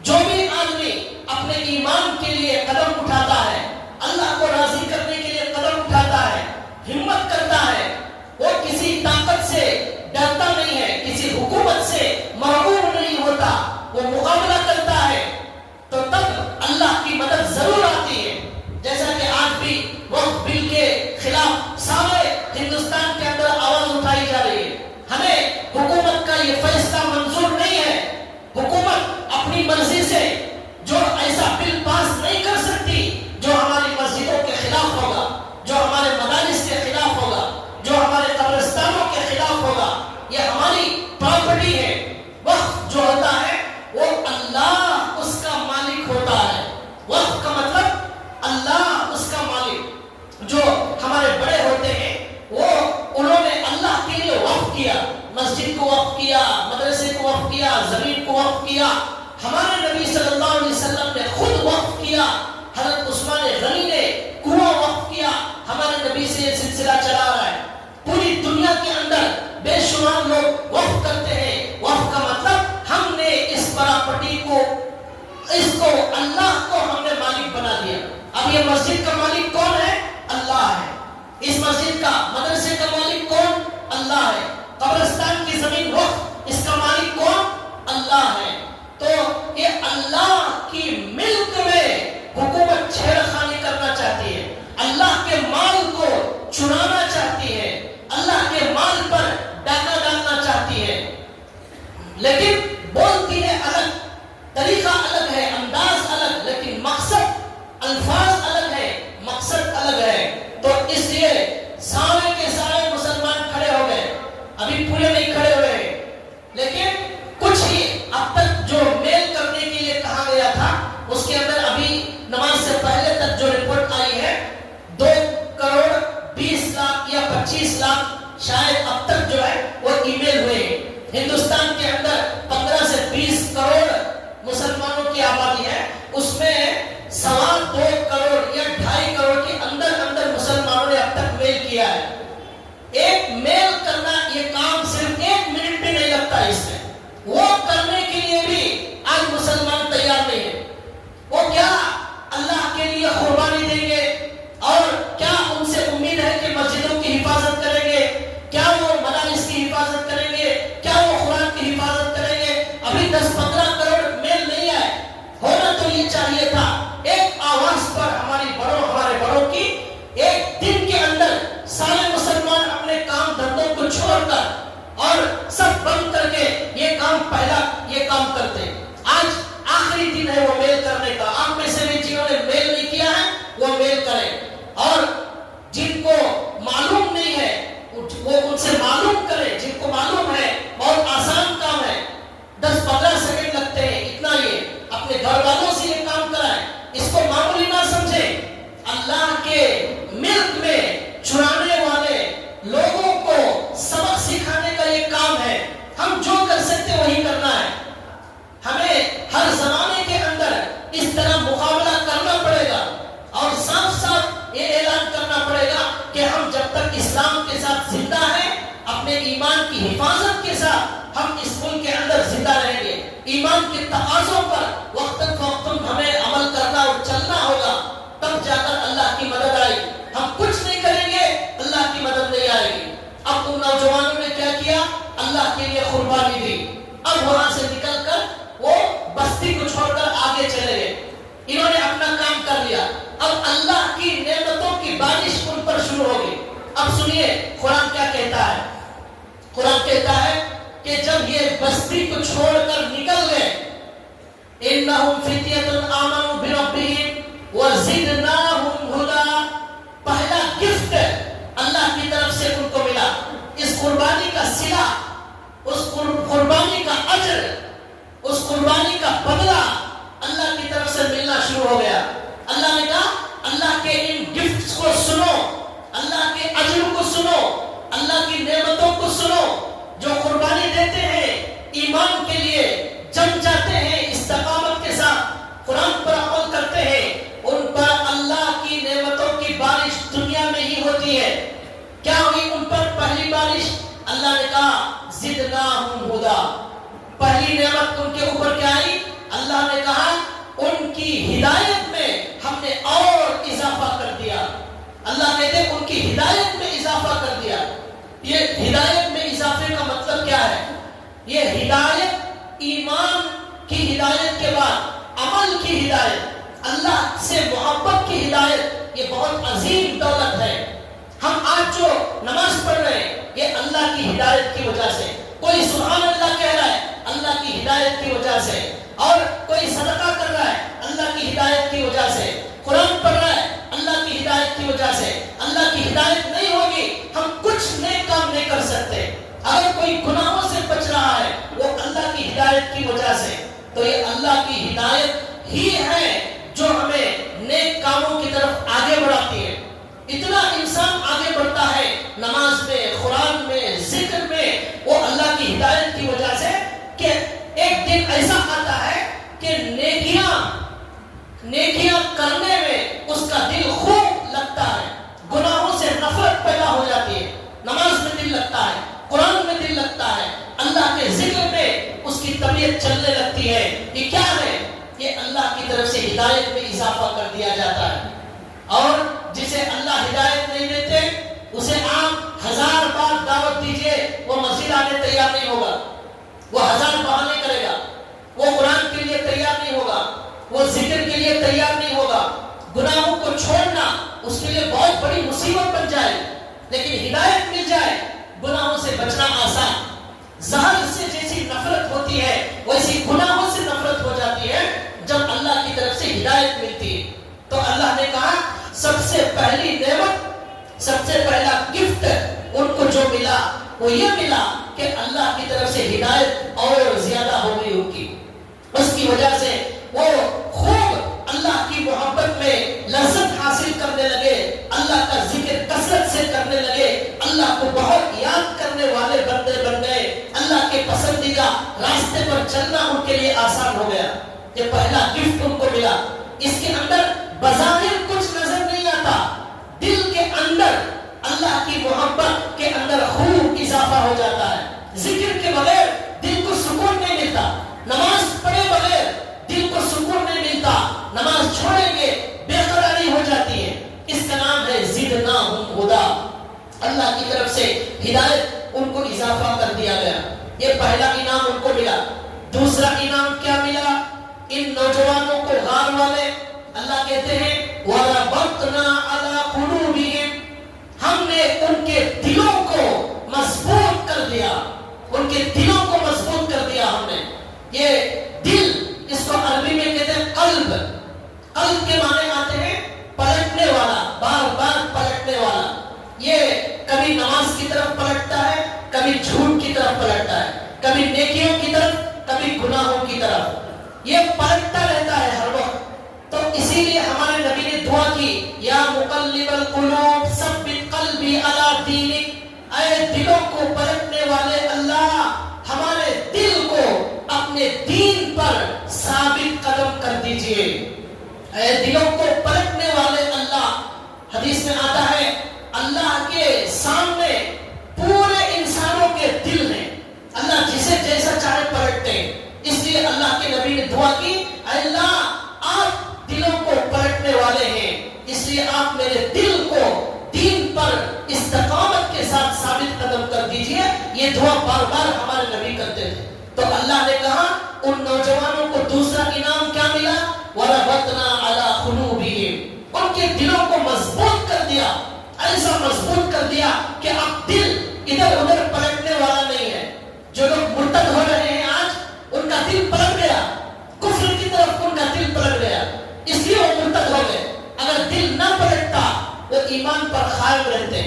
جو بھی آدمی اپنے ایمان کے لیے قدم اٹھاتا ہے، اللہ کو راضی کرنے کے لیے قدم اٹھاتا ہے، ہمت کرتا ہے، وہ کسی طاقت سے ڈرتا نہیں ہے، کسی حکومت سے مرعوب نہیں ہوتا، وہ مقابلہ کرتا ہے، تو تب اللہ کی مدد ضرور آتی ہے۔ جیسا کہ آج بھی وقف بل کے خلاف سارے ہندوستان کے اندر آواز اٹھائی جا رہی ہے، ہمیں حکومت کا یہ فیصلہ منظور نہیں ہے، حکومت اپنی مرضی سے جو ایسا بل پاس نہیں کر سکتی جو ہماری مسجدوں کے خلاف ہوگا، جو ہمارے مدارس کے خلاف ہوگا، جو ہمارے قبرستانوں کے خلاف ہوگا۔ یہ ہماری پراپرٹی ہے۔ وقف جو ہوتا ہے وہ اللہ اس کا مالک ہوتا ہے، وقف کا مطلب اللہ اس کا مالک۔ جو ہمارے بڑے ہوتے ہیں وہ انہوں نے اللہ کے لیے وقف کیا، مسجد کو وقف کیا، مدرسے کو وقف کیا، زمین کو وقف کیا۔ ہمارے نبی صلی اللہ علیہ وسلم نے خود وقف کیا، حضرت عثمان غنی نے کنواں وقف کیا، ہمارے نبی سے یہ سلسلہ چلا رہا ہے۔ پوری دنیا کے اندر بے شمار لوگ وقف کرتے ہیں۔ وقف کا مطلب ہم نے اس پراپرٹی کو، اس کو، اللہ کو ہم نے مالک بنا دیا۔ اب یہ مسجد کا مالک کون ہے؟ اللہ ہے۔ اس مسجد کا، مدرسے کا مالک کون؟ اللہ ہے۔ قبرستان کی زمین وقف، اس کا مالک کون؟ اللہ ہے۔ تو یہ اللہ کی ملک میں حکومت چھیڑ خانی کرنا چاہتی ہے، اللہ کے مال کو چرانا چاہتی ہے، اللہ کے مال پر ڈاکہ ڈالنا چاہتی ہے، لیکن بولتی ہے الگ، طریقہ الگ ہے، انداز الگ، لیکن مقصد، الفاظ الگ ہے، مقصد الگ ہے۔ تو اس لیے سارے کے سارے مسلمان کھڑے ہو گئے، ابھی پورے نہیں کھڑے ہوئے، لیکن کچھ ہی اب تک جو میل کرنے کے لیے کہا گیا تھا اپنے گھر والوں سے یہ کام کرائیں، اس کو معمولی نہ سمجھیں۔ اللہ کے ملک میں چرانے والے لوگوں کو سبق سکھانے کا یہ کام ہے۔ ہم جو کر سکتے وہی کرنا ہے۔ ہمیں ہر زمانے کے اندر اس طرح مقابلہ کرنا پڑے گا اور صاف صاف یہ اعلان کرنا پڑے گا کہ ہم جب تک اسلام کے ساتھ زندہ ہیں، اپنے ایمان کی حفاظت کے ساتھ ہم اس ملک کے اندر زندہ رہیں گے۔ ایمان کے تقاضوں پر وقتاً فوقتاً ہمیں عمل کرنا اور چلنا ہوگا، تب جا کر اللہ کی مدد آئے گی۔ ہم کچھ نہیں کریں گے، اللہ کی مدد نہیں آئے گی۔ اب ان نوجوانوں نے کیا کیا؟ اللہ کے لیے قربانی دی۔ اب وہاں سے نکل کر وہ بستی کو چھوڑ کر آگے چلے گئے۔ انہوں نے اپنا کام کر لیا۔ اب اللہ کی نعمتوں کی بارش ان پر شروع ہوگی۔ اب سنیے قرآن کیا کہتا ہے۔ قرآن کہتا ہے کہ جب یہ بستی کو چھوڑ کر نکل گئے، انہم فتیۃ آمنوا بربہم وزدناہم ھدی، پہلا گفٹ اللہ کی طرف سے ان کو ملا۔ اس قربانی کا صلہ، اس قربانی کا اجر، اس قربانی کا بدلہ اللہ کی طرف سے ملنا شروع ہو گیا۔ اللہ نے کہا اللہ کے ان گفٹس کو سنو، اللہ کے اجر کو سنو، اللہ کی نعمتوں کو سنو۔ جو قربانی دیتے ہیں ایمان کے لیے، جم جاتے ہیں استقامت کے ساتھ، قرآن پر عمل کرتے ہیں، ان پر اللہ کی نعمتوں کی بارش دنیا میں ہی ہوتی ہے۔ کیا ہوئی ان پر پہلی بارش؟ اللہ نے کہا زدناہم ھدی، پہلی نعمت ان کے اوپر کیا آئی؟ اللہ نے کہا ان کی ہدایت میں ہم نے اور اضافہ کر دیا۔ اللہ کہتے ہیں ان کی ہدایت میں اضافہ کر دیا۔ یہ ہدایت میں اضافے کا مطلب کیا ہے؟ یہ ہدایت، ایمان کی ہدایت کے بعد عمل کی ہدایت، اللہ سے محبت کی ہدایت، یہ بہت عظیم دولت ہے۔ ہم آج جو نماز پڑھ رہے ہیں یہ اللہ کی ہدایت کی وجہ سے، کوئی سبحان اللہ کہہ رہا ہے اللہ کی ہدایت کی وجہ سے، اور کوئی صدقہ کر رہا ہے اللہ کی ہدایت کی وجہ سے، قرآن پڑھ رہا ہے اللہ کی ہدایت کی وجہ سے۔ اللہ کی ہدایت نہیں ہوگی ہم کچھ نیک کام نہیں کر سکتے۔ اگر کوئی گناہوں سے بچ رہا ہے وہ اللہ کی ہدایت کی وجہ سے، تو یہ اللہ کی ہدایت ہی ہے جو ہمیں نیک کاموں کی طرف آگے بڑھاتی ہے۔ اتنا انسان آگے بڑھتا ہے نماز میں، قرآن میں، ذکر میں، وہ اللہ کی ہدایت کی وجہ سے کہ ایک دن ایسا آتا ہے کہ نیکیاں کرنے میں اس کا دل خوب لگتا ہے، گناہوں سے نفرت پیدا ہو جاتی ہے، نماز میں دل لگتا ہے، قرآن میں دل لگتا ہے، اللہ کے ذکر میں اس کی طبیعت چلنے لگتی ہے۔ یہ کیا ہے؟ یہ اللہ کی طرف سے ہدایت میں اضافہ کر دیا جاتا ہے۔ اور جسے اللہ ہدایت نہیں دیتے اسے آپ 1000 بار دعوت دیجئے وہ مسجد آنے تیار نہیں ہوگا، وہ 1000 بہانے کرے گا، وہ قرآن کے لیے تیار نہیں ہوگا، وہ ذکر کے لیے تیار نہیں ہوگا۔ گناہوں کو چھوڑنا اس کے لیے بہت بڑی مصیبت بن جائے، لیکن ہدایت مل جائے گناہوں سے بچنا آسان۔ زہر سے جیسی نفرت ہوتی ہے ویسی گناہوں سے نفرت ہو جاتی ہے جب اللہ کی طرف سے ہدایت ملتی ہے۔ تو اللہ نے کہا سب سے پہلی نعمت، سب سے پہلا گفٹ ان کو جو ملا وہ یہ ملا کہ اللہ کی طرف سے ہدایت اور زیادہ ہو گئی ان کی۔ اس کی وجہ سے وہ خوب اللہ کی محبت میں لذت حاصل کرنے لگے، اللہ کا ذکر کثرت سے کرنے لگے، اللہ کو بہت یاد کرنے والے بندے بن گئے، اللہ کے پسندیدہ راستے پر چلنا ان کے لیے آسان ہو گیا۔ یہ پہلا گفٹ ان کو ملا۔ اس کے اندر بظاہر کچھ نظر نہیں آتا، دل کے اندر اللہ کی محبت کے اندر خوب اضافہ ہو جاتا ہے۔ ذکر کے بغیر دل کو سکون نہیں ملتا، نماز پڑھے بغیر دل کو سکون نہیں ملتا، نماز چھوڑیں گے بے قراری ہو جاتی ہے۔ اس کا نام ہے زدناہم ھدی، اللہ کی طرف سے ہدایت ان کو اضافہ کر دیا گیا۔ یہ پہلا انعام ان کو ملا۔ دوسرا انعام کیا ملا؟ ان نوجوانوں کو غار والے اللہ کہتے ہیں وَرَبَطْنَا عَلَىٰ قُلُوبِهِمْ، ہم نے ان کے دلوں کو مضبوط کر دیا، ان کے دلوں کو مضبوط کر دیا ہم نے۔ یہ دل، اس کو عربی میں کہتے ہیں قلب۔ قلب کے معنی آتے ہیں پلٹنے والا، بار بار پلٹنے والا۔ یہ کبھی نماز کی طرف پلٹتا ہے، کبھی جھوٹ کی طرف پلٹتا ہے، کبھی نیکیوں کی طرف، کبھی گناہوں کی طرف۔ یہ پلٹتا رہتا ہے ہر وقت. تو اسی لیے ہمارے نبی نے دعا کی یا مقلب القلوب ثبت قلبی علی دینک، اے دلوں کو پلٹنے والے اللہ ہمارے دل کو اپنے دین پر ثابت قدم کر دیجئے. اے دلوں کو پلٹنے والے اللہ، حدیث میں آتا ہے اللہ کے سامنے پورے انسانوں کے دل ہیں، اللہ جسے جیسا چاہے پلٹتے ہیں. اس لیے اللہ کے نبی نے دعا کی اے اللہ آپ دلوں کو پلٹنے والے ہیں، اس لیے آپ میرے دل کو دین پر استقامت کے ساتھ ثابت قدم کر دیجئے. یہ دعا بار بار ہمارے نبی کرتے تھے. تو اللہ نے کہا ان نوجوانوں کو دوسرا انعام کیا ملا؟ وَرَبَطْنَا عَلَىٰ قُلُوبِهِمْ، ان کے دلوں کو مضبوط کر دیا، ایسا مضبوط کر دیا کہ اب دل ادھر ادھر پلٹنے والا نہیں ہے. جو لوگ مرتد ہو رہے ہیں آج ان کا دل پلٹ گیا، کفر کی طرف ان کا دل پلٹ گیا، اس لیے وہ مرتد ہو گئے. اگر دل نہ پلٹتا وہ ایمان پر قائم رہتے.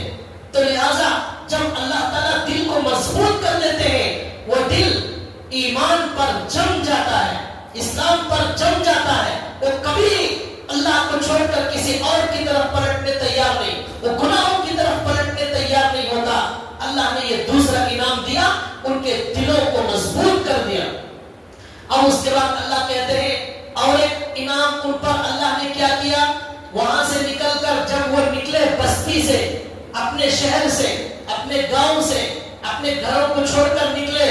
تو لہذا جب اللہ تعالیٰ دل کو مضبوط کر دیتے ہیں وہ دل ایمان پر جم جاتا ہے، اسلام پر جم جاتا ہے. وہ کبھی اللہ کو چھوڑ کر کسی اور کی طرف پلٹنے تیار نہیں، وہ گناہوں کی طرف پلٹنے تیار نہیں ہوتا. اللہ نے یہ دوسرا انعام دیا، ان کے دلوں کو مضبوط کر دیا. اب اس کے بعد اللہ کہتے ہیں اور ایک انعام ان پر اللہ نے کیا کیا؟ وہاں سے نکل کر جب وہ نکلے بستی سے، اپنے شہر سے، اپنے گاؤں سے، اپنے گھروں کو چھوڑ کر نکلے،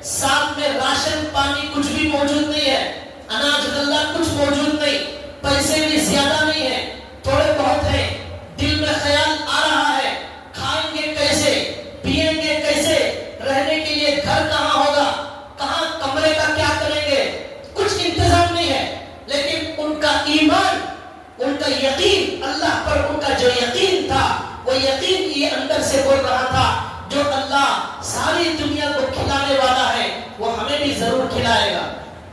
ساتھ میں راشن پانی کچھ بھی موجود نہیں ہے، اناج غلہ کچھ موجود نہیں، پیسے بھی زیادہ نہیں ہیں، تھوڑے بہت ہیں. دل میں خیال آ رہا ہے کھائیں گے کیسے، پیئیں گے کیسے، رہنے کے لیے گھر کہاں ہوگا، کہاں کمرے کا کیا کریں گے، کچھ انتظام نہیں ہے. لیکن ان کا ایمان، ان کا یقین اللہ پر، ان کا جو یقین تھا وہ یقین یہ اندر سے بول رہا تھا جو اللہ ساری دنیا کو کھلانے والا ہے وہ ہمیں بھی ضرور کھلائے گا،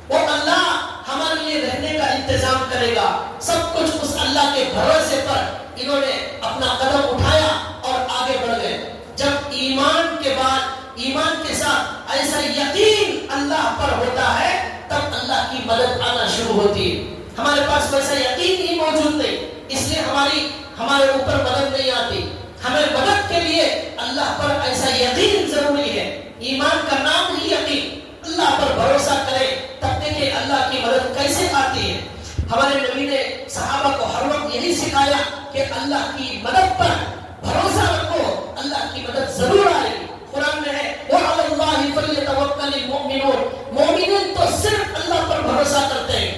وہ اللہ ہمارے لیے رہنے کا انتظام کرے گا. سب کچھ اس اللہ کے بھروسے پر انہوں نے اپنا قدم اٹھایا اور آگے بڑھ گئے. جب ایمان کے بعد، ایمان کے ساتھ ایسا یقین اللہ پر ہوتا ہے تب اللہ کی مدد آنا شروع ہوتی ہے. ہمارے پاس ویسا یقین ہی موجود نہیں، اس لیے ہمارے اوپر مدد نہیں آتی. ہمیں مدد کے لیے اللہ پر ایسا یقین ضروری ہے. ایمان کا نام ہی یقین. اللہ پر بھروسہ کرے تب دیکھیں اللہ کی مدد کیسے آتی ہے. ہمارے نبی نے صحابہ کو ہر وقت یہی سکھایا کہ اللہ کی مدد پر بھروسہ رکھو، اللہ کی مدد ضرور آئے گی. قرآن میں ہے وَعَلَى اللَّهِ فَلْيَتَوَكَّلِ الْمُؤْمِنُونَ، مومنین تو صرف اللہ پر بھروسہ کرتے ہیں.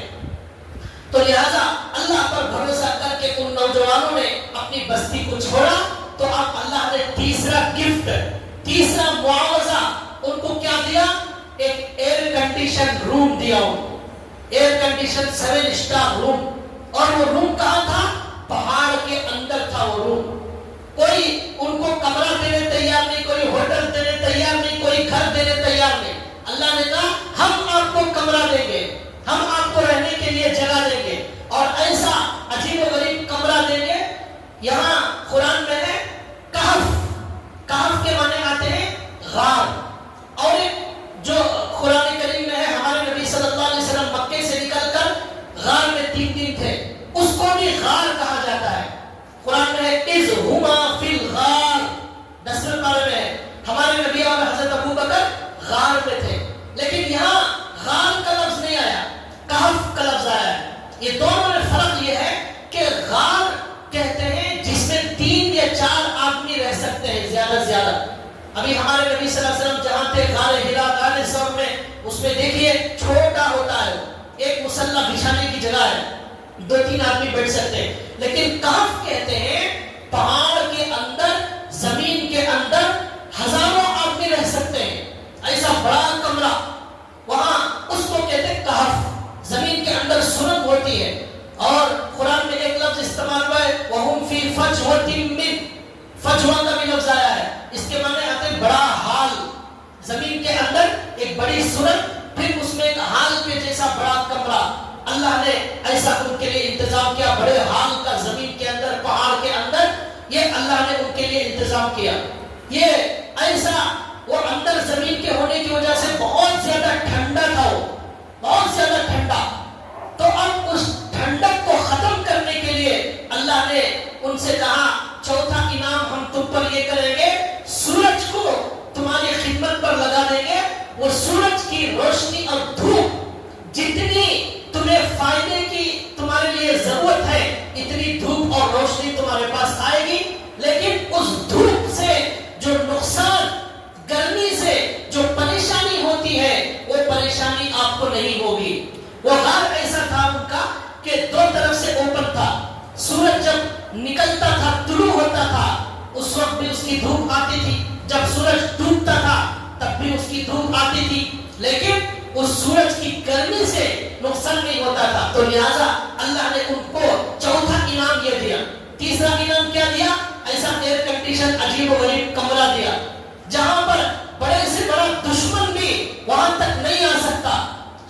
تو لہذا اللہ پر بھروسہ کر کے ان نوجوانوں نے اپنی بستی کو چھوڑا. تو اب اللہ نے تیسرا گفٹ، تیسرا معاوضہ ان کو کیا دیا؟ ایک ایئر کنڈیشن روم دیا. ایئر کنڈیشن 7 اسٹار روم. اور وہ روم کہاں تھا؟ پہاڑ کے اندر تھا وہ روم. کوئی ان کو کمرہ دینے تیار نہیں، کوئی ہوٹل دینے تیار نہیں، کوئی گھر دینے تیار نہیں. اللہ نے کہا ہم آپ کو کمرہ دیں گے، ہم آپ کو رہنے کے لیے جگہ دیں گے، اور ایسا عجیب و غریب کمرہ دیں گے. یہاں قرآن میں ہے کہف. کہف کے معنی آتے ہیں غار. اور ایک جو قرآن کریم میں ہے ہمارے نبی صلی اللہ علیہ وسلم مکے سے نکل کر غار میں 3 دن تھے، اس کو بھی غار کہا جاتا ہے. قرآن میں ہے اذ ہما فی الغار، 10ویں پارے میں ہے ہمارے نبی اور حضرت ابو بکر غار میں تھے. لیکن یہاں غار کا لفظ نہیں آیا، کہف کا لفظ آیا ہے. یہ دونوں میں فرق یہ ہے کہ غار کہتے ہیں جس میں 3 یا 4 آدمی رہ سکتے ہیں زیادہ سے زیادہ. ابھی ہمارے نبی صلی اللہ علیہ وسلم جہاں تھے غار ہرا، غار ثور میں، اس میں دیکھیے چھوٹا ہوتا ہے، ایک مسلح بچھانے کی جگہ ہے، 2-3 آدمی بیٹھ سکتے ہیں. لیکن کہف کہتے ہیں پہاڑ کے اندر، زمین کے اندر ہزاروں آدمی رہ سکتے ہیں، ایسا بڑا کمرہ. وہاں اس کو کہتے ہیں کہف. زمین کے اندر سرنگ ہوتی ہے. اور قرآن میں ایک لفظ استعمال ہوا ہے وَهُمْ فِي فَجْوَةٍ مِّنْ، فجوہ کا بھی لفظ آیا ہے. اس کے معنی آتے ہیں بڑا ہال. زمین کے اندر ایک بڑی سرنگ، پھر اس میں ایک ہال کے جیسا بڑا کمرہ. اللہ نے ایسا ان کے لیے انتظام کیا، بڑے ہال کا زمین کے اندر، پہاڑ کے اندر، یہ اللہ نے ان کے لیے انتظام کیا. یہ ایسا وہ اندر زمین کے ہونے کی وجہ سے بہت زیادہ ٹھنڈا تھا. وہ بہت زیادہ ٹھنڈا. تو اب اس ٹھنڈک کو ختم کرنے کے لیے اللہ نے ان سے کہا چوتھا انعام ہم تم پر یہ کریں گے، سورج کو تمہاری خدمت پر لگا دیں گے. وہ سورج کی روشنی اور دھوپ جتنی تمہیں فائدے کی تمہارے لیے ضرورت ہے اتنی دھوپ اور روشنی تمہارے پاس آئے گی، لیکن اس دھوپ سے جو نقصان، گرمی سے جو پریشانی ہوتی ہے وہ پریشانی آپ کو نہیں ہوگی. وہ غار ایسا تھا ان کا کہ دو طرف سے اوپن تھا. سورج جب نکلتا تھا، طلوع ہوتا تھا، اس وقت بھی اس کی دھوپ آتی تھی. جب سورج ڈوبتا تھا تب بھی اس کی دھوپ آتی تھی، لیکن اس سورج کی گرمی سے نقصان نہیں ہوتا تھا. تو لہذا اللہ نے ان کو چوتھا انعام یہ دیا. تیسرا انعام کیا دیا؟ ایسا ایئر کنڈیشن عجیب و غریب کمرہ دیا جہاں پر بڑے سے بڑا دشمن بھی وہاں تک نہیں آ سکتا.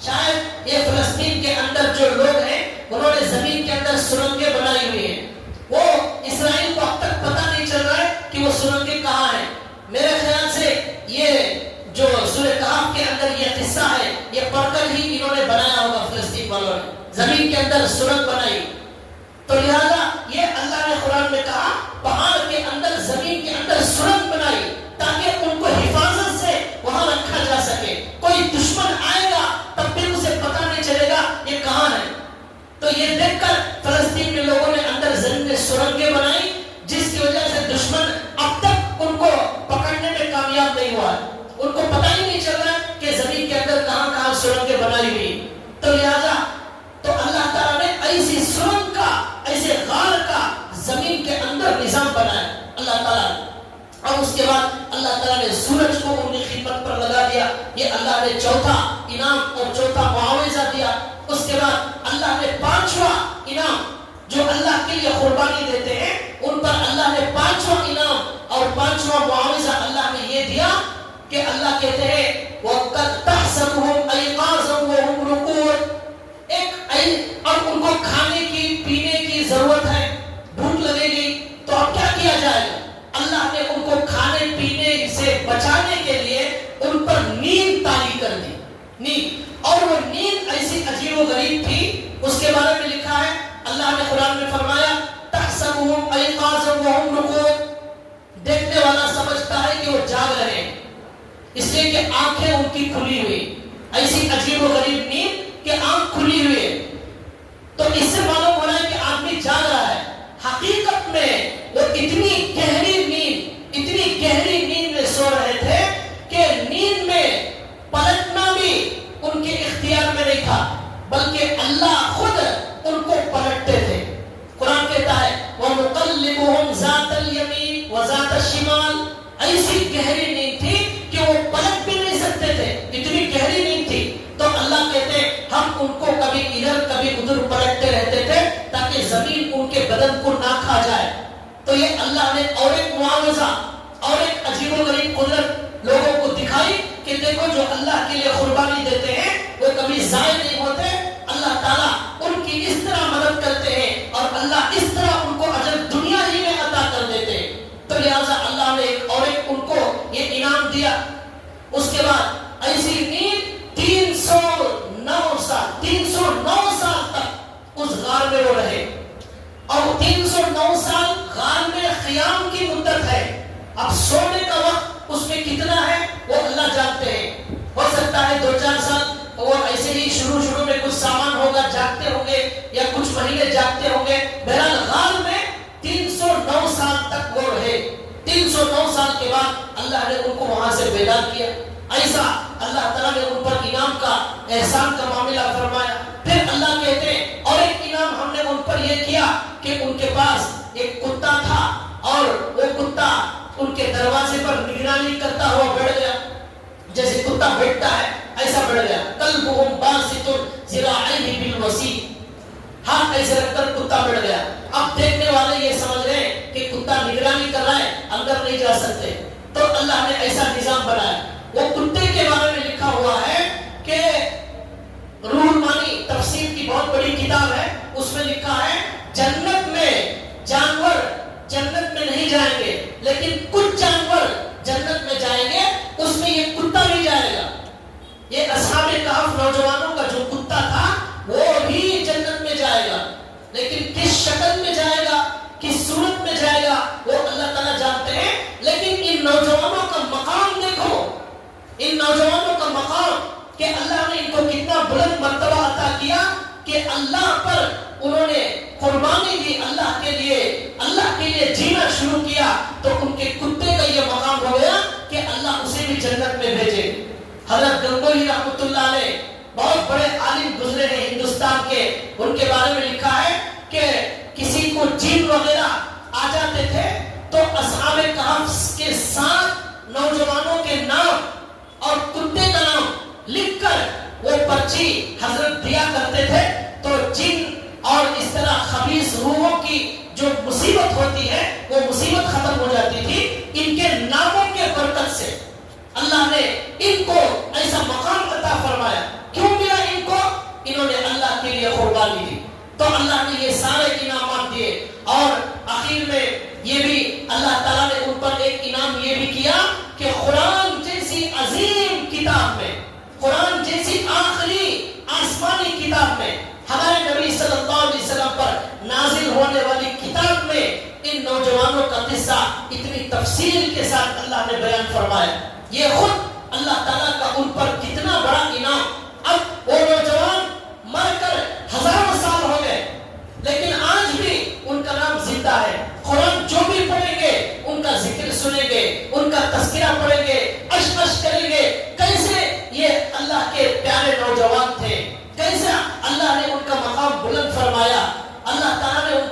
شاید یہ فلسطین کے اندر جو لوگ ہیں انہوں نے زمین کے اندر سرنگیں بنائی ہوئی ہیں. وہ اسرائیل کو اب تک پتہ نہیں چل رہا ہے کہ وہ سرنگیں کہاں ہیں. میرے خیال سے یہ جو سورہ کہف کے اندر یہ قصہ ہے یہ پڑھ کر ہی انہوں نے بنایا ہوگا. فلسطین والوں نے زمین کے اندر سرنگ بنائی. تو لہذا یہ اللہ نے قرآن میں کہا پہاڑ کے اندر، زمین کے اندر سرنگ بنائی تاکہ ان کو حفاظت سے وہاں رکھا جا سکے. کوئی دشمن آئے گا تب بھی اسے پتہ نہیں چلے گا یہ کہاں ہے. تو یہ دیکھ کر فلسطین میں لوگوں نے اندر زمین میں سرنگیں بنائی جس کی وجہ سے دشمن اب تک ان کو پکڑنے میں کامیاب نہیں ہوا. ان کو پتہ ہی نہیں چل رہا کہ زمین کے اندر کہاں کہاں سرنگیں بنائی ہوئی. تو لہذا تو اللہ تعالیٰ نے ایسی سرنگ کا، ایسے غار کا زمین کے اندر نظام بنایا اللہ تعالیٰ نے. اور اس کے بعد اللہ تعالیٰ نے سورج کو ان کی خدمت پر لگا دیا. یہ اللہ نے چوتھا انعام اور چوتھا معاوضہ دیا. اس کے بعد اللہ نے پانچواں انعام جو اللہ کے لیے قربانی دیتے ہیں ان پر اللہ نے پانچواں انعام اور پانچواں معاوضہ اللہ نے یہ دیا کہ اللہ کہتے ہیں وَقَدْ تَحْسَبُهُمْ أَيْقَاظًا وَهُمْ رُقُودٌ. اب ان کو کھانے کی، پینے کی ضرورت ہے، بھوک لگے گی تو اب کیا کیا جائے گا؟ اللہ نے ان کو کھانے پینے سے بچانے کے لیے ان پر نیند طاری کر دی. نیند، اور وہ نیند ایسی عجیب و غریب تھی. اس کے بارے میں لکھا ہے اللہ نے قرآن میں فرمایا تحسبهم أيقاظا وهم رقود. دیکھنے والا سمجھتا ہے کہ وہ جاگ رہے ہیں اس لیے کہ آنکھیں ان کی کھلی ہوئی. ایسی عجیب و غریب نیند کہ آنکھ کھلی ہوئی ہے. تو اس سے معلوم ہو رہا ہے کہ آدمی جاگ رہا ہے. حقیقت میں وہ اتنی گہری نیند میں سو رہے تھے کہ نیند میں پلٹنا بھی ان کے اختیار میں نہیں تھا بلکہ اللہ خود ان کو پلٹتے تھے. قرآن کہتا ہے وَنُقَلِّبُهُمْ ذَاتَ الْيَمِينِ وَذَاتَ الشِّمَالِ. ایسی گہری نیند تھی کہ وہ پلٹ بھی نہیں سکتے تھے، اتنی گہری نیند تھی. تو اللہ کہتے ہیں ہم ان کو کبھی ادھر کبھی ادھر پلٹتے رہتے تھے تاکہ زمین ان کے بدن کو نہ کھا جائے. تو یہ اللہ نے اور ایک معاوضہ اور ایک عجیب و غریب قدرت لوگوں کو دکھائی کہ دیکھو جو اللہ کے لیے قربانی دیتے ہیں وہ کبھی ضائع نہیں ہوتے. اللہ تعالیٰ ان کی اس طرح مدد کرتے ہیں اور اللہ اس طرح ان کو اجر دنیا ہی میں عطا کر دیتے ہیں. تو لہٰذا اللہ نے ایک اور ایک ان کو یہ انعام دیا. اس کے بعد ایسی نیند 309 سال تک اس غار میں وہ رہے. اور 309 سال غار میں قیام کی مدت ہے. اب سونے کا وقت اس میں کتنا ہے وہ اللہ جانتے ہیں. ہو سکتا ہے 2-4 سال اور ایسے ہی شروع میں کچھ سامان ہوگا، جاگتے ہوں گے یا کچھ مہینے جاگتے ہوں گے. بہرحال غار میں 309 سال تک وہ رہے. 309 سال کے بعد اللہ نے ان کو وہاں سے بیدار کیا. ایسا اللہ تعالیٰ نے ان پر انعام کا، احسان کا معاملہ فرمایا. پھر اللہ کہتے ہیں اور ایک انعام ہم نے ان پر یہ کیا کہ ان کے پاس ایک کتا تھا اور وہ کتا ان کے دروازے پر نگرانی کرتا ہوا بیٹھ گیا. جیسے کتا بیٹھتا ہے ایسا بیٹھ گیا. قلبهم باسط ذراعيه بالوسيط. ہاتھ ایسے رکھ کر کتا بیٹھ گیا. اب دیکھنے والے یہ سمجھ رہے ہیں کہ کتا نگرانی کر رہا ہے، اندر نہیں جا سکتے. تو اللہ نے ایسا نظام بنایا. وہ کتے کے بارے میں لکھا ہوا ہے کہ روح المانی تفسیر کی بہت بڑی کتاب ہے، اس میں لکھا ہے جنت میں جانور جنت میں نہیں جائیں گے لیکن کچھ جانور جنت میں جائیں گے، اس میں یہ کتا نہیں جائے گا. یہ اصحاب کہف نوجوانوں کا جو شکل میں جائے گا، کس صورت میں جائے گا، وہ اللہ تعالیٰ جانتے ہیں. لیکن ان نوجوانوں کا مقام دیکھو، ان نوجوانوں کا مقام کہ اللہ نے ان کو کتنا بلند مرتبہ عطا کیا کہ اللہ پر انہوں نے قربانی دی، اللہ کے لیے جینا شروع کیا. تو ان کے کتے کا یہ مقام ہو گیا کہ اللہ اسے بھی جنت میں بھیجے. حضرت گنگوہی رحمۃ اللہ علیہ بہت بڑے عالم گزرے ہیں ہندوستان کے. ان کے بارے میں لکھا ہے کہ کسی کو جن وغیرہ آ جاتے تھے تو اصحاب کہف کے 7 نوجوانوں کے نام اور کتے کا نام لکھ کر وہ پرچی حضرت دیا کرتے تھے. تو جن اور اس طرح خبیث روحوں کی جو مصیبت ہوتی ہے وہ مصیبت ختم ہو جاتی تھی. ان کے ناموں کے برکت سے اللہ نے ان کو ایسا مقام عطا فرمایا. کیوں ملا ان کو؟ انہوں نے اللہ کے لیے قربانی دی تو اللہ نے یہ سارے انعامات دیے. اور آخر میں یہ بھی اللہ تعالیٰ نے ان پر ایک انعام یہ بھی کیا کہ قرآن جیسی عظیم کتاب میں، قرآن جیسی آخری آسمانی کتاب میں، ہمارے نبی صلی اللہ علیہ وسلم پر نازل ہونے والی کتاب میں ان نوجوانوں کا قصہ اتنی تفصیل کے ساتھ اللہ نے بیان فرمایا. یہ خود اللہ تعالیٰ کا ان پر کتنا بڑا انعام. اب وہ نوجوان مر کر ہزاروں سال ہو گئے لیکن آج بھی ان کا نام زندہ ہے. قرآن جو بھی پڑھیں گے ان کا ذکر سنیں گے، ان کا تذکرہ پڑھیں گے، اشش کریں گے کیسے یہ اللہ کے پیارے نوجوان تھے، کیسے اللہ نے ان کا مقام بلند فرمایا. اللہ تعالیٰ نے ان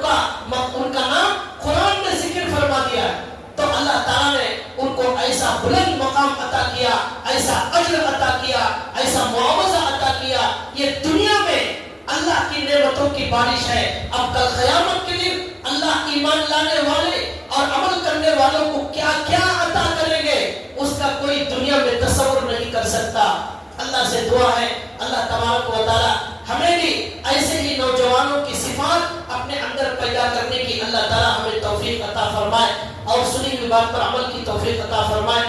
کا نام قرآن میں ذکر فرما دیا. تو اللہ تعالیٰ نے ان کو ایسا بلند مقام عطا کیا، ایسا اجر عطا کیا، ایسا معاوضہ عطا کیا. یہ دنیا میں اللہ کی نعمتوں کی بارش ہے. اب کل قیامت کے دن اللہ ایمان لانے والے اور عمل کرنے والوں کو کیا کیا عطا کریں گے اس کا کوئی دنیا میں تصور نہیں کر سکتا. اللہ سے دعا ہے اللہ تبارک و تعالی ہمیں بھی ایسے ہی نوجوانوں کی صفات اپنے اندر پیدا کرنے کی اللہ تعالی ہمیں توفیق عطا فرمائے اور سنی ہوئی بات پر عمل کی توفیق عطا فرمائے.